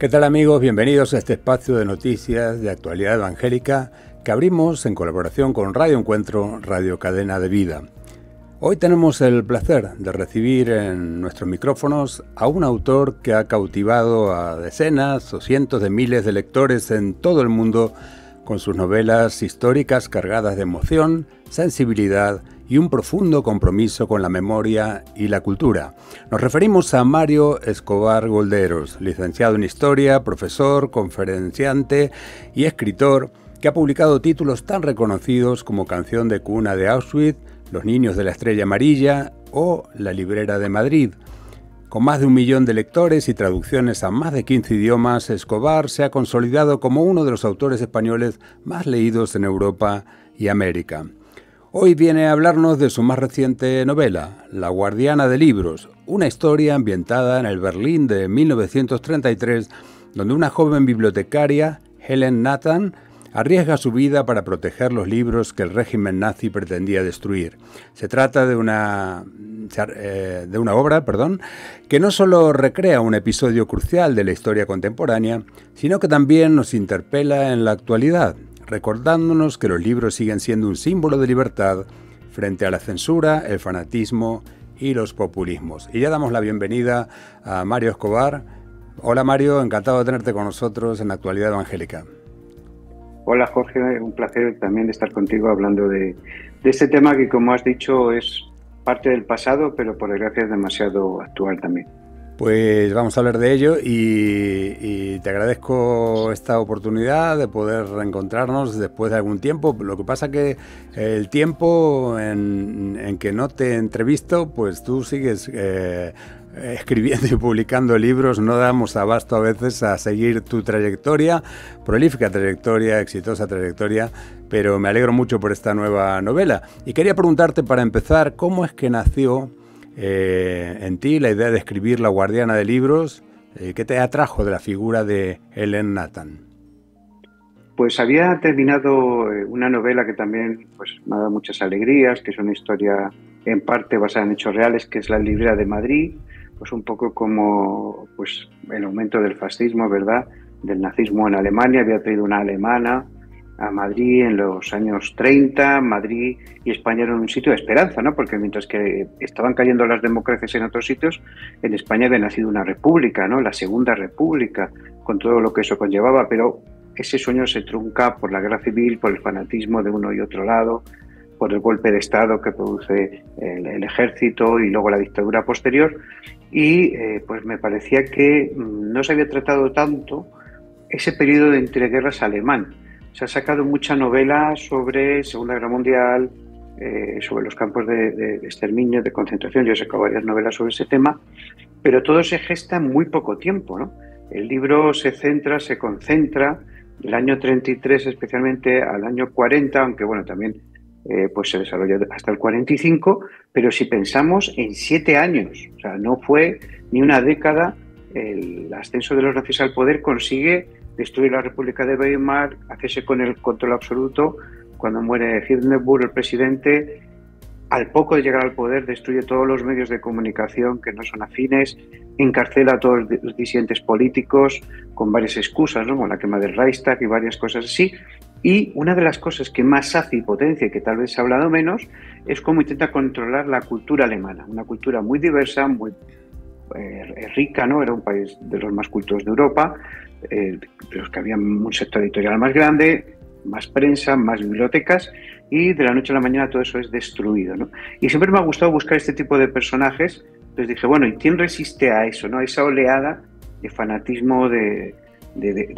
¿Qué tal, amigos? Bienvenidos a este espacio de noticias de actualidad evangélica que abrimos en colaboración con Radio Encuentro, Radio Cadena de Vida. Hoy tenemos el placer de recibir en nuestros micrófonos a un autor que ha cautivado a decenas o cientos de miles de lectores en todo el mundo con sus novelas históricas cargadas de emoción, sensibilidad y un profundo compromiso con la memoria y la cultura. Nos referimos a Mario Escobar Golderos, licenciado en Historia, profesor, conferenciante y escritor, que ha publicado títulos tan reconocidos como Canción de cuna de Auschwitz, Los niños de la estrella amarilla o La librera de Madrid. Con más de 1 millón de lectores y traducciones a más de 15 idiomas, Escobar se ha consolidado como uno de los autores españoles más leídos en Europa y América. Hoy viene a hablarnos de su más reciente novela, La guardiana de libros, una historia ambientada en el Berlín de 1933, donde una joven bibliotecaria, Helen Nathan, arriesga su vida para proteger los libros que el régimen nazi pretendía destruir. Se trata de una obra, que no solo recrea un episodio crucial de la historia contemporánea, sino que también nos interpela en la actualidad, recordándonos que los libros siguen siendo un símbolo de libertad frente a la censura, el fanatismo y los populismos. Y ya damos la bienvenida a Mario Escobar. Hola Mario, encantado de tenerte con nosotros en Actualidad Evangélica. Hola Jorge, un placer también estar contigo hablando de este tema que, como has dicho, es parte del pasado, pero por desgracia es demasiado actual también. Pues vamos a hablar de ello y te agradezco esta oportunidad de poder reencontrarnos después de algún tiempo. Lo que pasa que el tiempo en que no te entrevisto, pues tú sigues escribiendo y publicando libros. No damos abasto a veces a seguir tu trayectoria, prolífica trayectoria, exitosa trayectoria, pero me alegro mucho por esta nueva novela. Y quería preguntarte, para empezar, ¿cómo es que nació en ti la idea de escribir La guardiana de libros? ¿Qué te atrajo de la figura de Helen Nathan? Pues había terminado una novela que también me ha dado muchas alegrías, que es una historia en parte basada en hechos reales, que es La librera de Madrid, pues un poco como el aumento del fascismo, ¿verdad?, del nazismo en Alemania. Había traído una alemana a Madrid en los años 30, Madrid y España eran un sitio de esperanza, ¿no? Porque mientras que estaban cayendo las democracias en otros sitios, en España había nacido una república, ¿no? La Segunda República, con todo lo que eso conllevaba, pero ese sueño se trunca por la guerra civil, por el fanatismo de uno y otro lado, por el golpe de Estado que produce el ejército y luego la dictadura posterior, y pues me parecía que no se había tratado tanto ese periodo de entreguerras alemán. Se ha sacado mucha novela sobre Segunda Guerra Mundial, sobre los campos de exterminio, de concentración. Yo he sacado varias novelas sobre ese tema, pero todo se gesta en muy poco tiempo, ¿no? El libro se concentra del año 33 especialmente al año 40, aunque bueno, también se desarrolla hasta el 45, pero si pensamos en 7 años, o sea, no fue ni una década, el ascenso de los nazis al poder consigue destruir la República de Weimar, hacerse con el control absoluto. Cuando muere Hindenburg, el presidente, al poco de llegar al poder, destruye todos los medios de comunicación que no son afines, encarcela a todos los disidentes políticos con varias excusas, ¿no?, como la quema del Reichstag y varias cosas así. Y una de las cosas que más hace y potencia, y que tal vez se ha hablado menos, es cómo intenta controlar la cultura alemana, una cultura muy diversa, muy rica, ¿no? Era un país de los más cultos de Europa, de los que había un sector editorial más grande, más prensa, más bibliotecas, y de la noche a la mañana todo eso es destruido, ¿no? Y siempre me ha gustado buscar este tipo de personajes. Entonces dije, bueno, ¿y quién resiste a eso, ¿no?, a esa oleada de fanatismo, de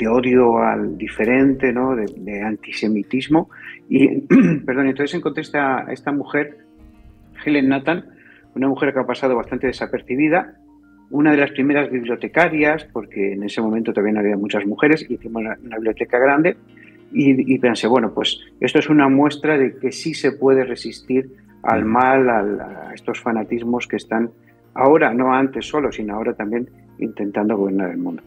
odio al diferente, ¿no?, de antisemitismo? Y perdón, entonces encontré a esta mujer, Helen Nathan, una mujer que ha pasado bastante desapercibida, una de las primeras bibliotecarias, porque en ese momento también había muchas mujeres, y hicimos una biblioteca grande, y pensé, bueno, pues esto es una muestra de que sí se puede resistir al mal, a estos fanatismos que están ahora, no antes solo, sino ahora también intentando gobernar el mundo.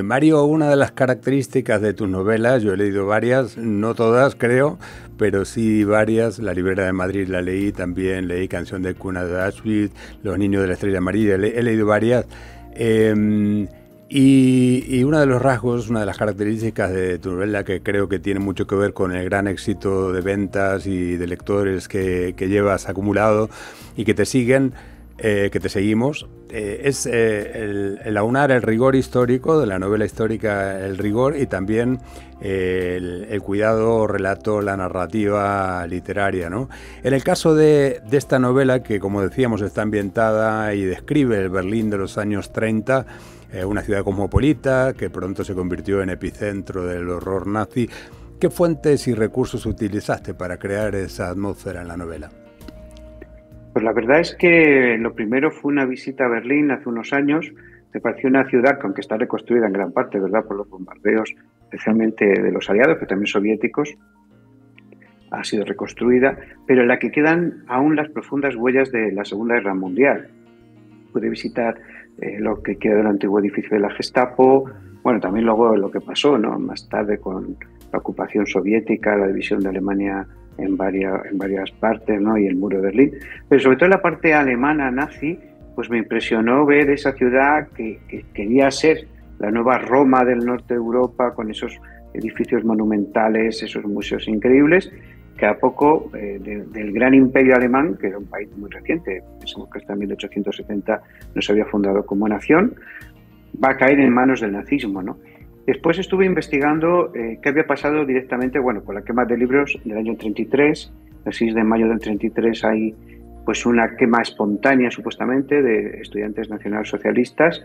Mario, una de las características de tus novelas, yo he leído varias, no todas creo, pero sí varias. La librera de Madrid la leí también, leí Canción de cuna de Auschwitz, Los niños de la estrella amarilla, he leído varias. Y uno de los rasgos, una de las características de tu novela, que creo que tiene mucho que ver con el gran éxito de ventas y de lectores que llevas acumulado y que te siguen, que te seguimos, es el aunar el rigor histórico de la novela histórica, el rigor, y también el cuidado, relato, la narrativa literaria, ¿no? En el caso de esta novela, que como decíamos está ambientada y describe el Berlín de los años 30, una ciudad cosmopolita que pronto se convirtió en epicentro del horror nazi, ¿qué fuentes y recursos utilizaste para crear esa atmósfera en la novela? Pues la verdad es que lo primero fue una visita a Berlín hace unos años. Me pareció una ciudad que, aunque está reconstruida en gran parte, ¿verdad?, por los bombardeos, especialmente de los aliados, pero también soviéticos, ha sido reconstruida, pero en la que quedan aún las profundas huellas de la Segunda Guerra Mundial. Pude visitar lo que queda del antiguo edificio de la Gestapo, bueno, también luego lo que pasó, ¿no?, más tarde con la ocupación soviética, la división de Alemania en varias partes, ¿no?, y el muro de Berlín, pero sobre todo la parte alemana nazi, pues me impresionó ver esa ciudad que quería ser la nueva Roma del norte de Europa, con esos edificios monumentales, esos museos increíbles, que a poco del gran imperio alemán, que era un país muy reciente, pensamos que hasta 1870 no se había fundado como nación, va a caer en manos del nazismo, ¿no? Después estuve investigando qué había pasado directamente, bueno, con la quema de libros del año 33, el 6 de mayo del 33 hay pues una quema espontánea supuestamente de estudiantes nacionalsocialistas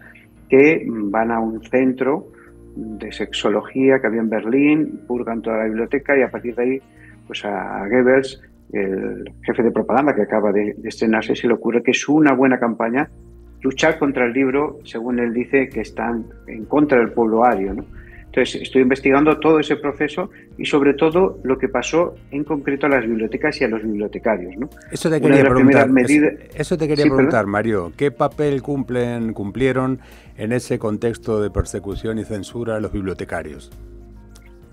que van a un centro de sexología que había en Berlín, purgan toda la biblioteca y a partir de ahí pues a Goebbels, el jefe de propaganda que acaba de estrenarse, se le ocurre que es una buena campaña luchar contra el libro, según él dice, que están en contra del pueblo ario, ¿no? Entonces, estoy investigando todo ese proceso y, sobre todo, lo que pasó en concreto a las bibliotecas y a los bibliotecarios, ¿no? Eso te quería preguntar, Sí, Mario. ¿Qué papel cumplieron en ese contexto de persecución y censura a los bibliotecarios?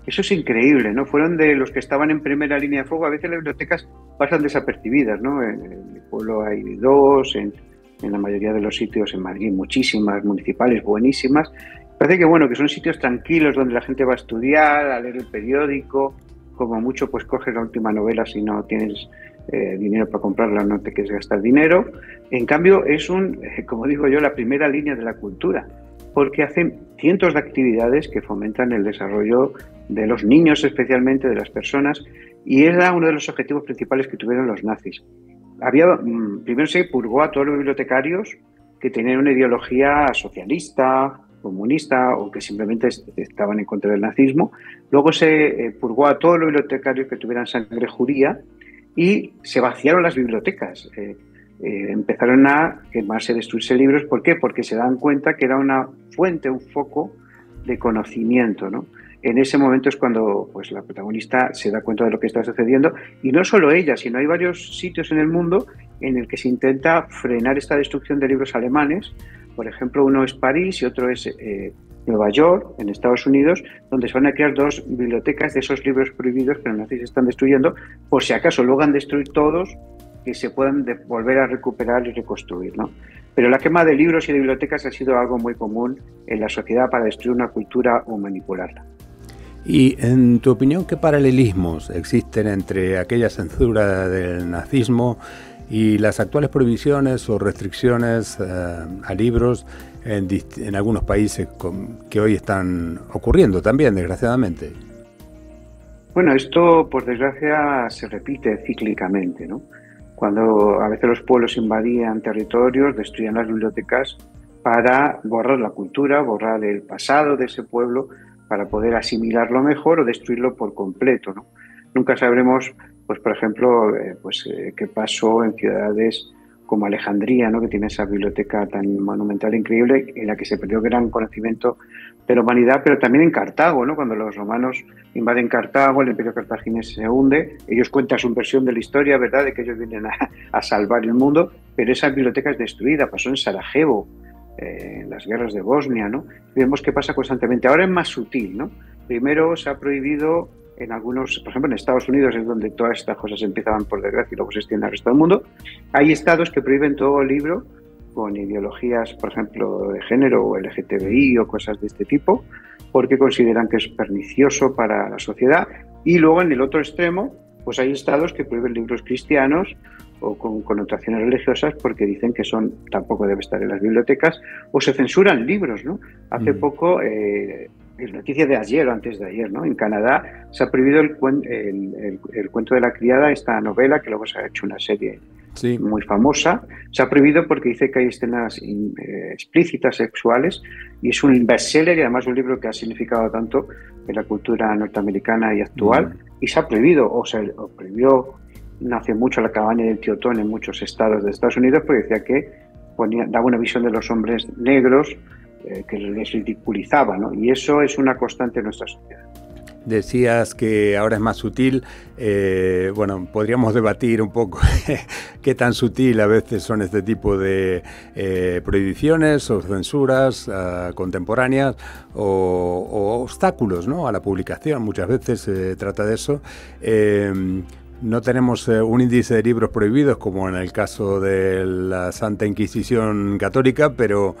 Eso es increíble, ¿no? Fueron de los que estaban en primera línea de fuego. A veces las bibliotecas pasan desapercibidas, ¿no? En el pueblo hay dos, en la mayoría de los sitios, en Madrid muchísimas, municipales buenísimas. Parece que, bueno, que son sitios tranquilos donde la gente va a estudiar, a leer el periódico, como mucho pues coges la última novela si no tienes dinero para comprarla, no te quieres gastar dinero. En cambio es como digo yo, la primera línea de la cultura, porque hacen cientos de actividades que fomentan el desarrollo de los niños, especialmente de las personas, y era uno de los objetivos principales que tuvieron los nazis. Primero se purgó a todos los bibliotecarios que tenían una ideología socialista, comunista o que simplemente estaban en contra del nazismo. Luego se purgó a todos los bibliotecarios que tuvieran sangre judía y se vaciaron las bibliotecas. Empezaron a quemarse, destruirse libros. ¿Por qué? Porque se dan cuenta que era una fuente, un foco de conocimiento, ¿no? En ese momento es cuando pues, la protagonista se da cuenta de lo que está sucediendo, y no solo ella, sino hay varios sitios en el mundo en el que se intenta frenar esta destrucción de libros alemanes. Por ejemplo, uno es París y otro es Nueva York, en Estados Unidos, donde se van a crear dos bibliotecas de esos libros prohibidos que los nazis están destruyendo, por si acaso logran destruir todos, que se puedan volver a recuperar y reconstruir, ¿no? Pero la quema de libros y de bibliotecas ha sido algo muy común en la sociedad para destruir una cultura o manipularla. Y, en tu opinión, ¿qué paralelismos existen entre aquella censura del nazismo y las actuales prohibiciones o restricciones a libros en algunos países que hoy están ocurriendo también, desgraciadamente? Bueno, esto, por desgracia, se repite cíclicamente, ¿no? Cuando a veces los pueblos invadían territorios, destruían las bibliotecas para borrar la cultura, borrar el pasado de ese pueblo, para poder asimilarlo mejor o destruirlo por completo, ¿no? Nunca sabremos, pues por ejemplo, qué pasó en ciudades como Alejandría, ¿no?, que tiene esa biblioteca tan monumental e increíble, en la que se perdió gran conocimiento de la humanidad, pero también en Cartago, ¿no? Cuando los romanos invaden Cartago, el imperio cartaginés se hunde, ellos cuentan su versión de la historia, ¿verdad?, de que ellos vienen a salvar el mundo, pero esa biblioteca es destruida. Pasó en Sarajevo, en las guerras de Bosnia, ¿no? Vemos que pasa constantemente. Ahora es más sutil, ¿no? Primero se ha prohibido en algunos, por ejemplo en Estados Unidos es donde todas estas cosas empezaban, por desgracia, y luego se extienden al resto del mundo. Hay estados que prohíben todo libro con ideologías, por ejemplo, de género o LGTBI o cosas de este tipo, porque consideran que es pernicioso para la sociedad. Y luego, en el otro extremo, pues hay estados que prohíben libros cristianos o con connotaciones religiosas porque dicen que tampoco debe estar en las bibliotecas, o se censuran libros, ¿no? Hace poco, noticia de ayer o antes de ayer, ¿no? En Canadá se ha prohibido el cuento de la criada, esta novela, que luego se ha hecho una serie muy famosa. Se ha prohibido porque dice que hay escenas explícitas sexuales, y es un bestseller y además un libro que ha significado tanto en la cultura norteamericana y actual, y se ha prohibido, o prohibió no hace mucho la cabaña del tío Tom en muchos estados de Estados Unidos, porque decía que daba una visión de los hombres negros que les ridiculizaba, ¿no? Y eso es una constante en nuestra sociedad. Decías que ahora es más sutil. Bueno, podríamos debatir un poco qué tan sutil a veces son este tipo de prohibiciones o censuras contemporáneas o obstáculos, ¿no?, a la publicación. Muchas veces se trata de eso. No tenemos un índice de libros prohibidos como en el caso de la Santa Inquisición Católica, pero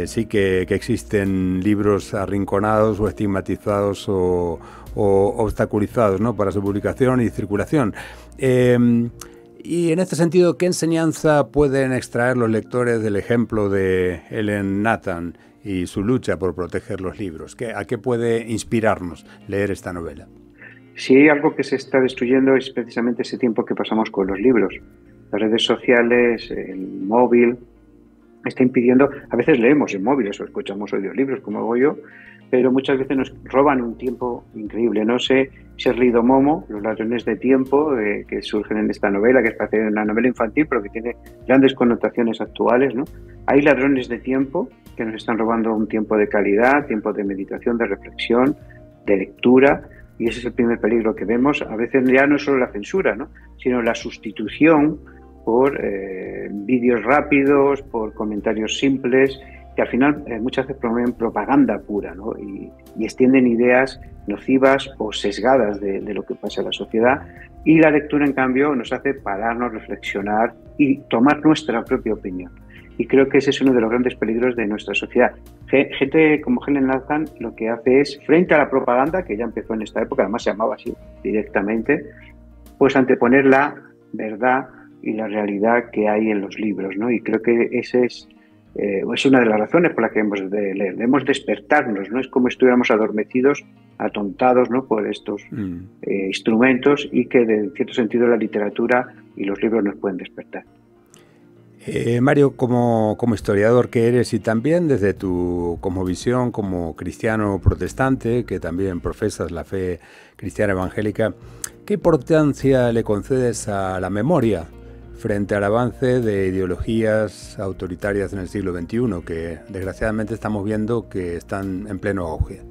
sí que existen libros arrinconados o estigmatizados o obstaculizados, ¿no?, para su publicación y circulación. Y en este sentido, ¿qué enseñanza pueden extraer los lectores del ejemplo de Ellen Nathan y su lucha por proteger los libros? ¿A qué puede inspirarnos leer esta novela? Si hay algo que se está destruyendo es precisamente ese tiempo que pasamos con los libros. Las redes sociales, el móvil, está impidiendo. A veces leemos en móviles o escuchamos audiolibros, como hago yo, pero muchas veces nos roban un tiempo increíble. No sé si has leído Momo, Los ladrones de tiempo, que surgen en esta novela, que es parece una novela infantil, pero que tiene grandes connotaciones actuales, ¿no? Hay ladrones de tiempo que nos están robando un tiempo de calidad, tiempo de meditación, de reflexión, de lectura. Y ese es el primer peligro que vemos. A veces ya no es solo la censura, ¿no?, sino la sustitución por vídeos rápidos, por comentarios simples, que al final muchas veces promueven propaganda pura, ¿no?, y extienden ideas nocivas o sesgadas de lo que pasa en la sociedad. Y la lectura, en cambio, nos hace pararnos, reflexionar y tomar nuestra propia opinión. Y creo que ese es uno de los grandes peligros de nuestra sociedad. Gente como Ellen Nathan lo que hace es, frente a la propaganda, que ya empezó en esta época, además se llamaba así directamente, pues anteponer la verdad y la realidad que hay en los libros, ¿no? Y creo que ese es una de las razones por las que hemos de leer. Debemos despertarnos, ¿no? Es como si estuviéramos adormecidos, atontados, ¿no?, por estos instrumentos, y que, en cierto sentido, la literatura y los libros nos pueden despertar. Mario, como historiador que eres y también desde tu visión como cristiano protestante, que también profesas la fe cristiana evangélica, ¿qué importancia le concedes a la memoria frente al avance de ideologías autoritarias en el siglo XXI, que desgraciadamente estamos viendo que están en pleno auge?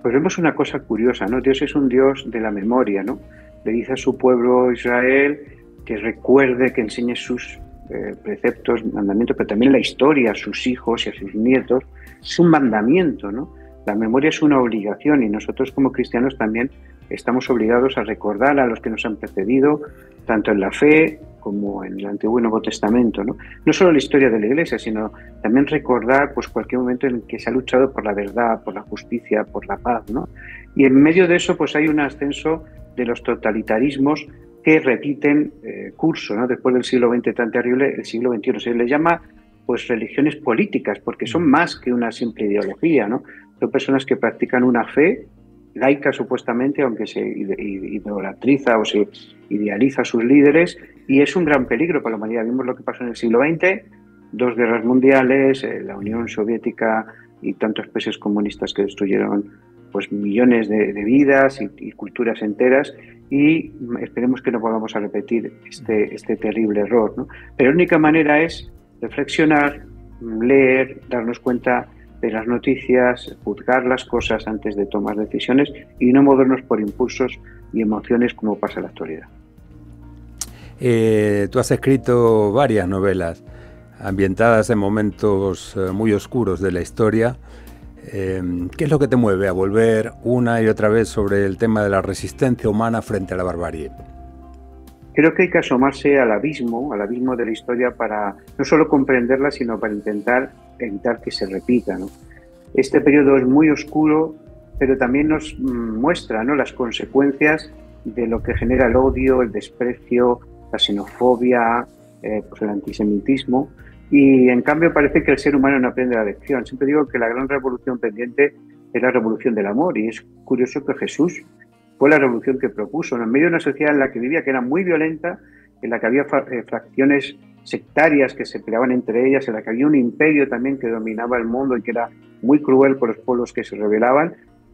Pues vemos una cosa curiosa, ¿no? Dios es un Dios de la memoria, ¿no? Le dice a su pueblo Israel que recuerde, que enseñe sus preceptos, mandamientos, pero también la historia a sus hijos y a sus nietos. Es un mandamiento, ¿no? La memoria es una obligación, y nosotros como cristianos también estamos obligados a recordar a los que nos han precedido, tanto en la fe como en el Antiguo y Nuevo Testamento, ¿no? No solo la historia de la Iglesia, sino también recordar pues cualquier momento en el que se ha luchado por la verdad, por la justicia, por la paz, ¿no? Y en medio de eso pues hay un ascenso de los totalitarismos que repiten curso, ¿no? Después del siglo XX tan terrible, el siglo XXI se les llama pues religiones políticas, porque son más que una simple ideología, ¿no? Son personas que practican una fe laica supuestamente, aunque se idolatriza o se idealiza a sus líderes, y es un gran peligro para la humanidad. Vimos lo que pasó en el siglo XX, 2 guerras mundiales, la Unión Soviética y tantos países comunistas que destruyeron pues millones de vidas y culturas enteras, y esperemos que no volvamos a repetir este terrible error, ¿no? Pero la única manera es reflexionar, leer, darnos cuenta de las noticias, juzgar las cosas antes de tomar decisiones y no movernos por impulsos y emociones como pasa en la actualidad. Tú has escrito varias novelas ambientadas en momentos muy oscuros de la historia. ¿Qué es lo que te mueve a volver una y otra vez sobre el tema de la resistencia humana frente a la barbarie? Creo que hay que asomarse al abismo de la historia para no solo comprenderla, sino para intentar evitar que se repita, ¿no? Este periodo es muy oscuro, pero también nos muestra, ¿no?, las consecuencias de lo que genera el odio, el desprecio, la xenofobia, pues el antisemitismo. Y en cambio parece que el ser humano no aprende la lección. Siempre digo que la gran revolución pendiente es la revolución del amor, y es curioso que Jesús fue la revolución que propuso, ¿no?, en medio de una sociedad en la que vivía, que era muy violenta, en la que había fracciones sectarias que se peleaban entre ellas, en la que había un imperio también que dominaba el mundo y que era muy cruel con los pueblos que se rebelaban.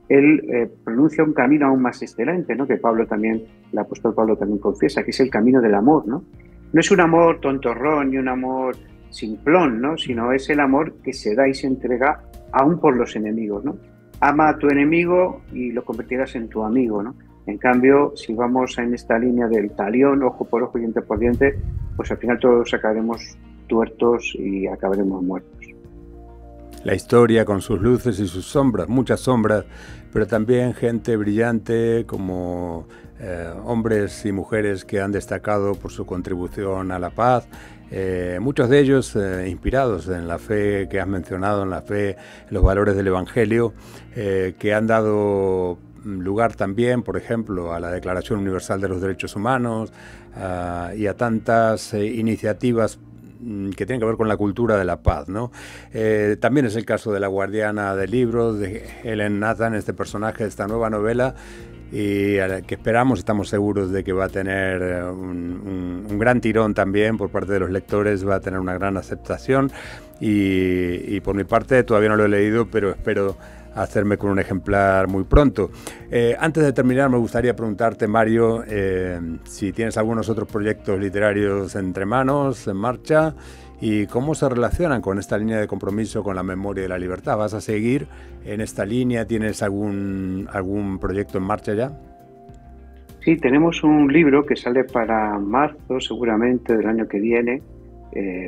Él pronuncia un camino aún más excelente, ¿no?, que Pablo también, el apóstol Pablo también confiesa, que es el camino del amor, ¿no? No es un amor tontorrón ni un amor simplón, ¿no?, sino es el amor que se da y se entrega aún por los enemigos, ¿no? Ama a tu enemigo y lo convertirás en tu amigo, ¿no? En cambio, si vamos en esta línea del talión, ojo por ojo y diente por diente, pues al final todos acabaremos tuertos y acabaremos muertos. La historia con sus luces y sus sombras, muchas sombras, pero también gente brillante como hombres y mujeres que han destacado por su contribución a la paz, muchos de ellos inspirados en la fe que has mencionado, en la fe, en los valores del Evangelio, que han dado lugar también, por ejemplo, a la Declaración Universal de los Derechos Humanos y a tantas iniciativas que tienen que ver con la cultura de la paz, ¿no? También es el caso de la guardiana de libros, de Helen Nathan, este personaje de esta nueva novela, y a la que estamos seguros de que va a tener un gran tirón también por parte de los lectores, va a tener una gran aceptación, y por mi parte todavía no lo he leído, pero espero hacerme con un ejemplar muy pronto. Antes de terminar, me gustaría preguntarte, Mario, si tienes algunos otros proyectos literarios entre manos, en marcha, y cómo se relacionan con esta línea de compromiso con la memoria y la libertad. ¿Vas a seguir en esta línea? ¿Tienes algún proyecto en marcha ya? Sí, tenemos un libro que sale para marzo, seguramente, del año que viene,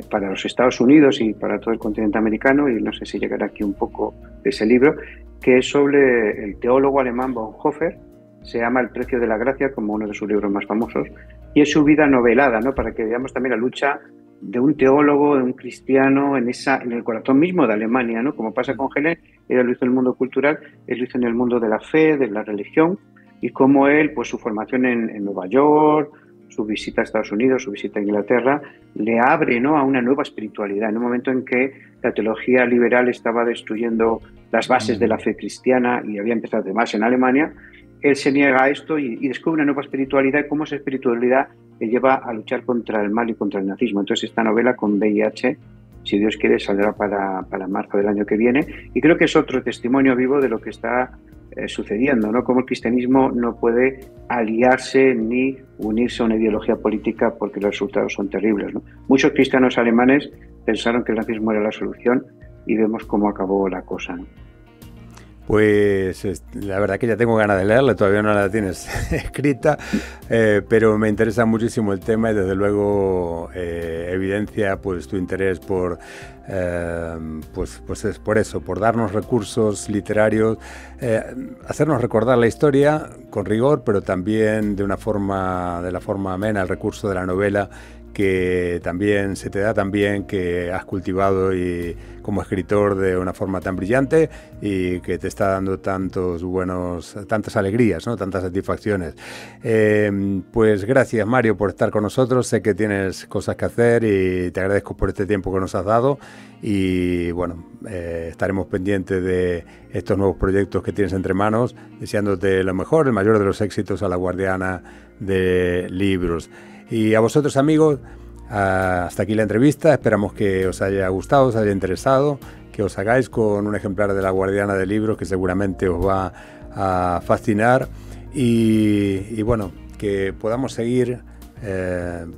para los Estados Unidos y para todo el continente americano, y no sé si llegará aquí un poco de ese libro, que es sobre el teólogo alemán Bonhoeffer. Se llama El precio de la gracia, como uno de sus libros más famosos, y es su vida novelada, ¿no?, para que veamos también la lucha de un teólogo, de un cristiano en el corazón mismo de Alemania, ¿no? Como pasa con Helen, ella lo hizo en el mundo cultural, él lo hizo en el mundo de la fe, de la religión, y como él, pues su formación en Nueva York, su visita a Estados Unidos, su visita a Inglaterra, le abre, ¿no?, a una nueva espiritualidad, en un momento en que la teología liberal estaba destruyendo las bases de la fe cristiana y había empezado además en Alemania. Él se niega a esto y descubre una nueva espiritualidad, y cómo esa espiritualidad le lleva a luchar contra el mal y contra el nazismo. Entonces esta novela con VIH, si Dios quiere, saldrá para marzo del año que viene, y creo que es otro testimonio vivo de lo que está sucediendo, ¿no?, cómo el cristianismo no puede aliarse ni unirse a una ideología política porque los resultados son terribles, ¿no? Muchos cristianos alemanes pensaron que el nazismo era la solución y vemos cómo acabó la cosa, ¿no? Pues la verdad que ya tengo ganas de leerla, todavía no la tienes escrita, pero me interesa muchísimo el tema y desde luego evidencia pues tu interés por pues es por eso, por darnos recursos literarios, hacernos recordar la historia con rigor, pero también de la forma amena, el recurso de la novela, que también se te da también, que has cultivado y como escritor de una forma tan brillante y que te está dando tantas alegrías, ¿no?, tantas satisfacciones. Pues gracias, Mario, por estar con nosotros. Sé que tienes cosas que hacer y te agradezco por este tiempo que nos has dado, y bueno, estaremos pendientes de estos nuevos proyectos que tienes entre manos, deseándote lo mejor, el mayor de los éxitos a la guardiana de libros. Y a vosotros, amigos, hasta aquí la entrevista. Esperamos que os haya gustado, os haya interesado, que os hagáis con un ejemplar de La Guardiana de Libros, que seguramente os va a fascinar, y bueno, que podamos seguir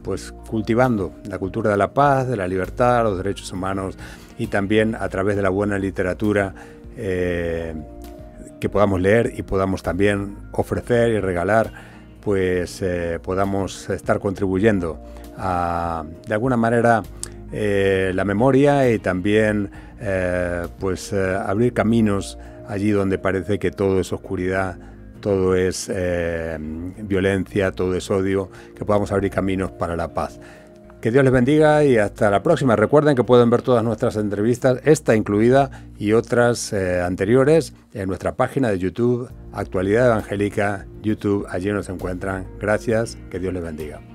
pues cultivando la cultura de la paz, de la libertad, los derechos humanos, y también a través de la buena literatura que podamos leer y podamos también ofrecer y regalar, pues podamos estar contribuyendo a, de alguna manera, la memoria, y también abrir caminos allí donde parece que todo es oscuridad, todo es violencia, todo es odio, que podamos abrir caminos para la paz. Que Dios les bendiga y hasta la próxima. Recuerden que pueden ver todas nuestras entrevistas, esta incluida y otras anteriores, en nuestra página de YouTube, Actualidad Evangélica, YouTube. Allí nos encuentran. Gracias, que Dios les bendiga.